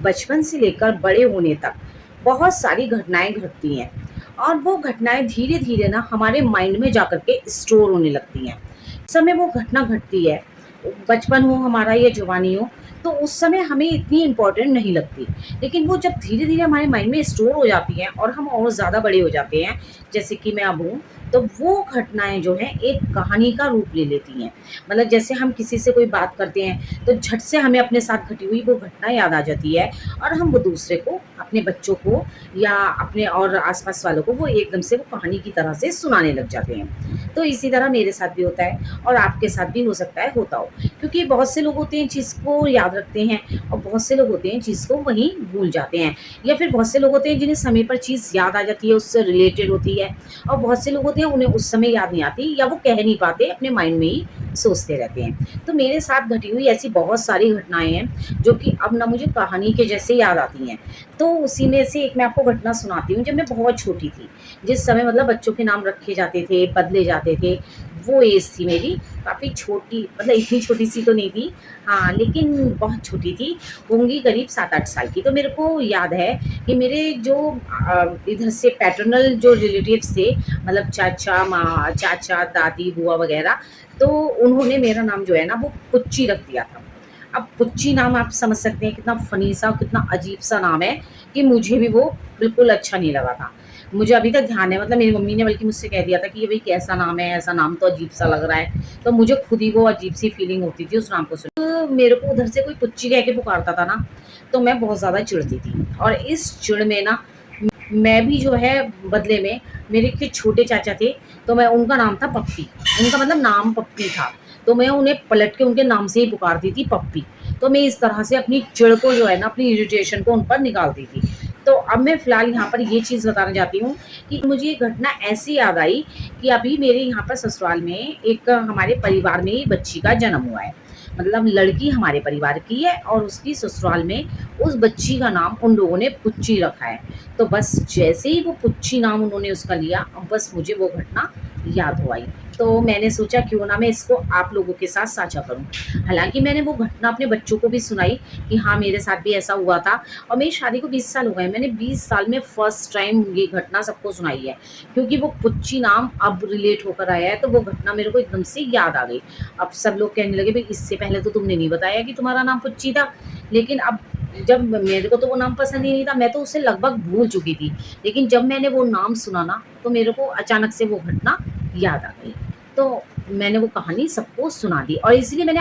बचपन से लेकर बड़े होने तक बहुत सारी घटनाएँ घटती हैं और वो घटनाएँ धीरे-धीरे ना हमारे माइंड में जाकर के स्टोर होने लगती हैं। उस समय वो घटना घटती है, बचपन हो हमारा या जवानी हो, तो उस समय हमें इतनी इम्पोर्टेंट नहीं लगती। लेकिन वो जब धीरे-धीरे हमारे माइंड में स्टोर हो जाती हैं और हम और ज़्यादा बड़े हो जाते हैं, जैसे कि मैं अब हूँ, तो वो घटनाएँ जो हैं एक कहानी का रूप ले लेती हैं। मतलब जैसे हम किसी से कोई बात करते हैं, तो झट से हमें अपने साथ घटी हुई वो घटना याद आ जाती है और हम वो दूसरे को, अपने बच्चों को या अपने और आस-पास वालों को वो एकदम से वो कहानी की तरह से सुनाने लग जाते हैं। तो इसी तरह मेरे साथ भी होता है और आपके साथ भी हो सकता है होता हो। क्योंकि बहुत से लोग होते हैं चीज़ को याद रखते हैं और बहुत से लोग होते हैं चीज़ को वहीं भूल जाते हैं, या फिर बहुत से लोग होते हैं जिन्हें समय पर चीज़ याद आ जाती है, उससे रिलेटेड होती है, और बहुत से लोग होते हैं उन्हें उस समय याद नहीं आती या वो कह नहीं पाते, अपने माइंड में ही सोचते रहते हैं। तो मेरे साथ घटी हुई ऐसी बहुत सारी घटनाएँ हैं जो कि अब ना मुझे कहानी के जैसे याद आती हैं। तो उसी में से एक मैं आपको घटना सुनाती हूँ। जब मैं बहुत छोटी थी, जिस समय मतलब बच्चों के नाम रखे जाते थे, बदले जाते थे, वो एज थी मेरी, काफ़ी छोटी, मतलब इतनी छोटी-सी तो नहीं थी, हाँ, लेकिन बहुत छोटी थी, होंगी करीब 7-8 साल की। तो मेरे को याद है कि मेरे जो इधर से पैटर्नल जो रिलेटिव्स थे, मतलब चाचा, माँ, चाचा, दादी, बुआ वग़ैरह, तो उन्होंने मेरा नाम जो है ना वो पुच्ची रख दिया था। अब पुच्ची नाम आप समझ सकते हैं कितना फ़नी सा, कितना अजीब-सा नाम है कि मुझे भी वो बिल्कुल अच्छा नहीं लगा था। मुझे अभी तक ध्यान है, मतलब मेरी मम्मी ने बल्कि मुझसे कह दिया था कि ये भई कैसा नाम है, ऐसा नाम तो अजीब-सा लग रहा है। तो मुझे खुद ही वो अजीब-सी फ़ीलिंग होती थी उस नाम को सुन, तो मेरे को उधर से कोई पुच्ची कह के पुकारता था ना, तो मैं बहुत ज़्यादा चिढ़ती थी और इस चिढ़ में ना मैं भी जो है बदले में, मेरे के छोटे चाचा थे, तो मैं, उनका नाम था पप्पी, उनका मतलब नाम पप्पी था, तो मैं उन्हें पलट के उनके नाम से ही पुकारती थी पप्पी। तो मैं इस तरह से अपनी चिढ़ को जो है ना, अपनी इरिटेशन को उन पर निकालती थी। तो अब मैं फ़िलहाल यहाँ पर ये चीज़ बताना चाहती हूँ कि मुझे ये घटना ऐसी याद आई कि अभी मेरे यहाँ पर ससुराल में एक हमारे परिवार में ही बच्ची का जन्म हुआ है। मतलब लड़की हमारे परिवार की है और उसकी ससुराल में उस बच्ची का नाम उन लोगों ने पुच्ची रखा है। तो बस जैसे ही वो पुच्ची नाम उन्होंने उसका लिया, अब बस मुझे वो घटना याद हो आई। तो मैंने सोचा क्यों ना मैं इसको आप लोगों के साथ साझा करूँ। हालाँकि मैंने वो घटना अपने बच्चों को भी सुनाई कि हाँ, मेरे साथ भी ऐसा हुआ था, और मेरी शादी को 20 साल हो गए हैं। मैंने 20 साल में फर्स्ट टाइम ये घटना सबको सुनाई है, क्योंकि वो पुच्ची नाम अब रिलेट होकर आया है, तो वो घटना मेरे को एकदम से याद आ गई। अब सब लोग कहने लगे, भई इससे पहले तो तुमने नहीं बताया कि तुम्हारा नाम पुच्ची था। लेकिन अब जब मेरे को तो वो नाम पसंद ही नहीं था, मैं तो उसे लगभग भूल चुकी थी। लेकिन जब मैंने वो नाम सुना ना, तो मेरे को अचानक से वो घटना याद आ गई। तो मैंने वो कहानी सबको सुना दी और इसलिए मैंने